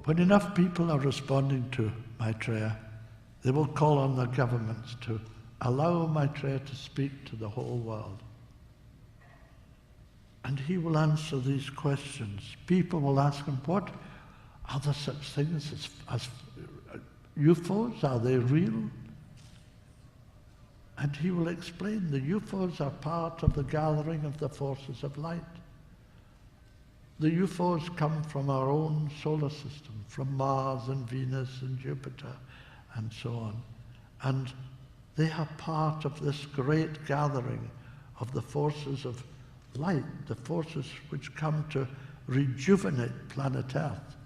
when enough people are responding to Maitreya, they will call on the governments to allow Maitreya to speak to the whole world. And he will answer these questions. People will ask him, what are there such things as UFOs? Are they real? And he will explain the UFOs are part of the gathering of the forces of light. The UFOs come from our own solar system, from Mars and Venus and Jupiter and so on. And they are part of this great gathering of the forces of light, the forces which come to rejuvenate planet Earth,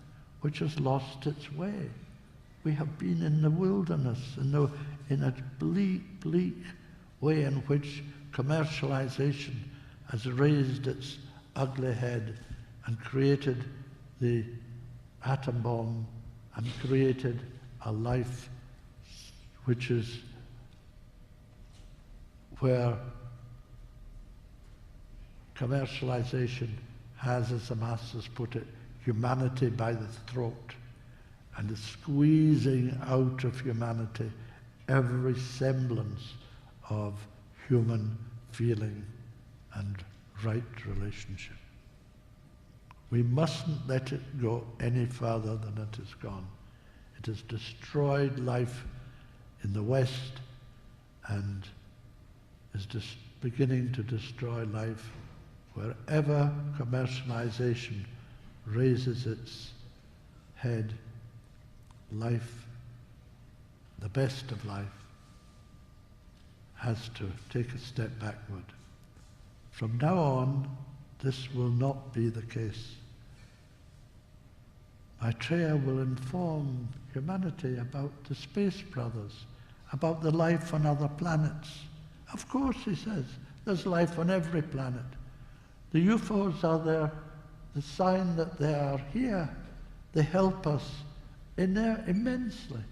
which has lost its way. We have been in the wilderness, in a bleak, bleak way in which commercialization has raised its ugly head and created the atom bomb and created a life which is where commercialization has, as the masters put it, humanity by the throat, and is squeezing out of humanity every semblance of human feeling and right relationship. We mustn't let it go any further than it has gone. It has destroyed life in the West and is just beginning to destroy life wherever commercialization raises its head. Life, the best of life, has to take a step backward. From now on, this will not be the case. Maitreya will inform humanity about the space brothers, about the life on other planets. Of course, he says, there's life on every planet. The UFOs are there, the sign that they are here. They help us in there immensely.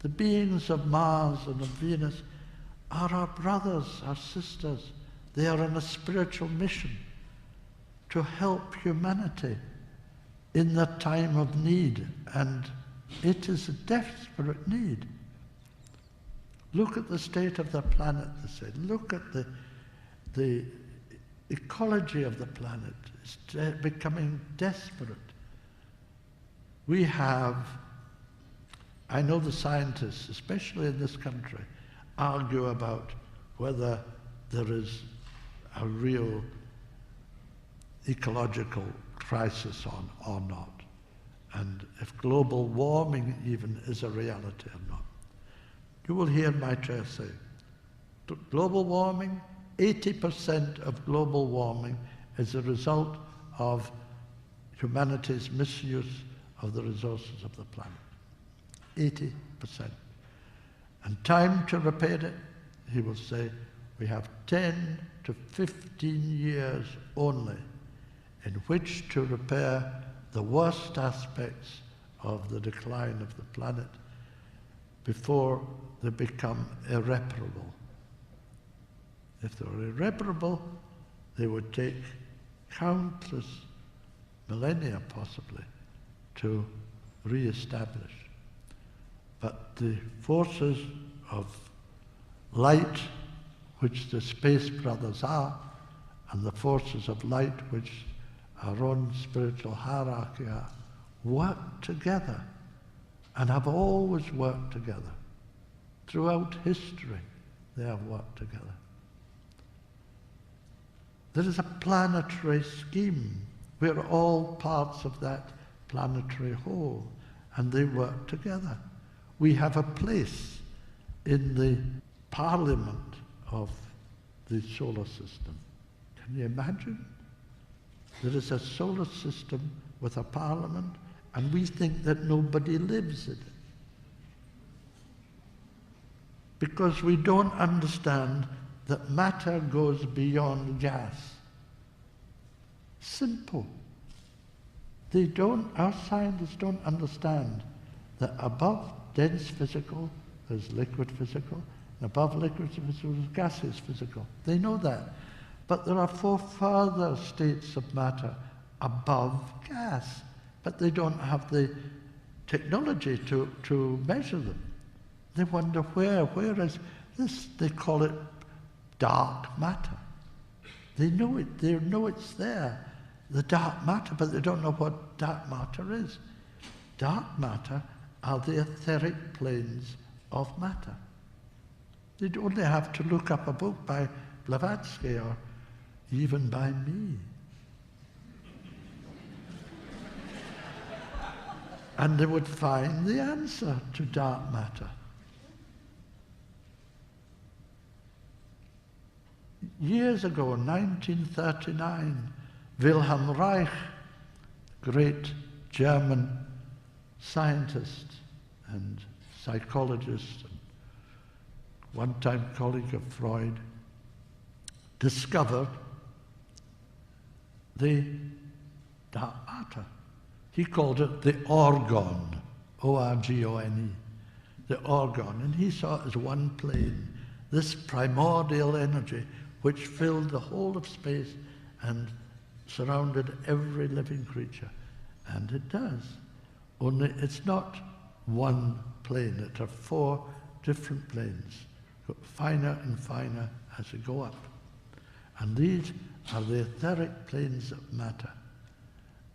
The beings of Mars and of Venus are our brothers, our sisters. They are on a spiritual mission to help humanity in the time of need, and it is a desperate need. Look at the state of the planet, they say. Look at the ecology of the planet. It's becoming desperate. We have, I know the scientists, especially in this country, argue about whether there is a real ecological crisis on or not, and if global warming even is a reality or not. You will hear Maitreya say, global warming, 80% of global warming is a result of humanity's misuse of the resources of the planet. 80%. And time to repair it, he will say, we have 10 to 15 years only in which to repair the worst aspects of the decline of the planet before they become irreparable. If they were irreparable, they would take countless millennia possibly to re-establish. But the forces of light, which the space brothers are, and the forces of light, which our own spiritual hierarchy are, work together and have always worked together. Throughout history, they have worked together. There is a planetary scheme. We're all parts of that planetary whole, and they work together. We have a place in the parliament of the solar system. Can you imagine? There is a solar system with a parliament, and we think that nobody lives in it. Because we don't understand that matter goes beyond gas. Simple. Our scientists don't understand that above dense physical, there's liquid physical, and above liquid physical, there's gaseous physical. They know that. But there are 4 further states of matter above gas. but they don't have the technology to measure them. They wonder where is this? They call it dark matter. They know it's there, the dark matter, but they don't know what dark matter is. Dark matter are the etheric planes of matter. They'd only have to look up a book by Blavatsky or even by me. And they would find the answer to dark matter. Years ago, 1939, Wilhelm Reich, great German scientist and psychologist, and one-time colleague of Freud, discovered the dark matter. He called it the orgone, O-R-G-O-N-E, the orgone, and he saw it as one plane, this primordial energy which filled the whole of space and surrounded every living creature. And it does. Only it's not one plane. It are 4 different planes, finer and finer as you go up. And these are the etheric planes of matter.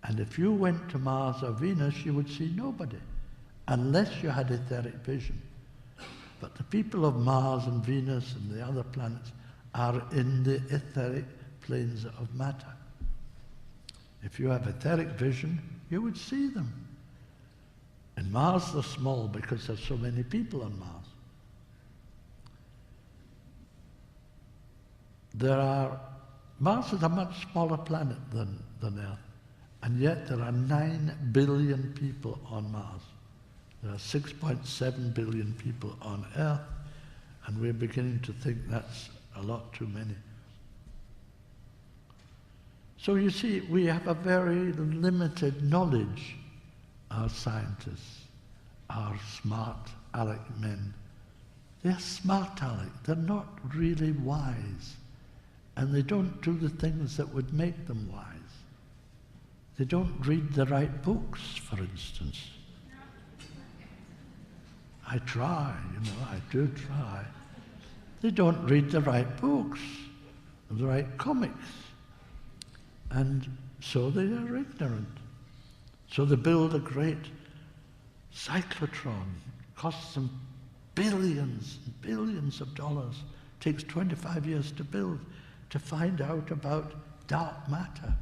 And if you went to Mars or Venus, you would see nobody, unless you had etheric vision. But the people of Mars and Venus and the other planets are in the etheric planes of matter. If you have etheric vision, you would see them. In Mars they're small because there's so many people on Mars. Mars is a much smaller planet than Earth, and yet there are 9 billion people on Mars. There are 6.7 billion people on Earth, and we're beginning to think that's a lot too many. So you see, we have a very limited knowledge, our scientists, our smart aleck men. They're smart aleck, they're not really wise, and they don't do the things that would make them wise. They don't read the right books, for instance. I try, I do try. They don't read the right books, the right comics, and so they are ignorant. So they build a great cyclotron, costs them billions and billions of dollars, takes 25 years to build, to find out about dark matter.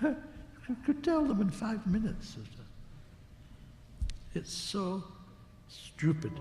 You could tell them in 5 minutes. It's so stupid.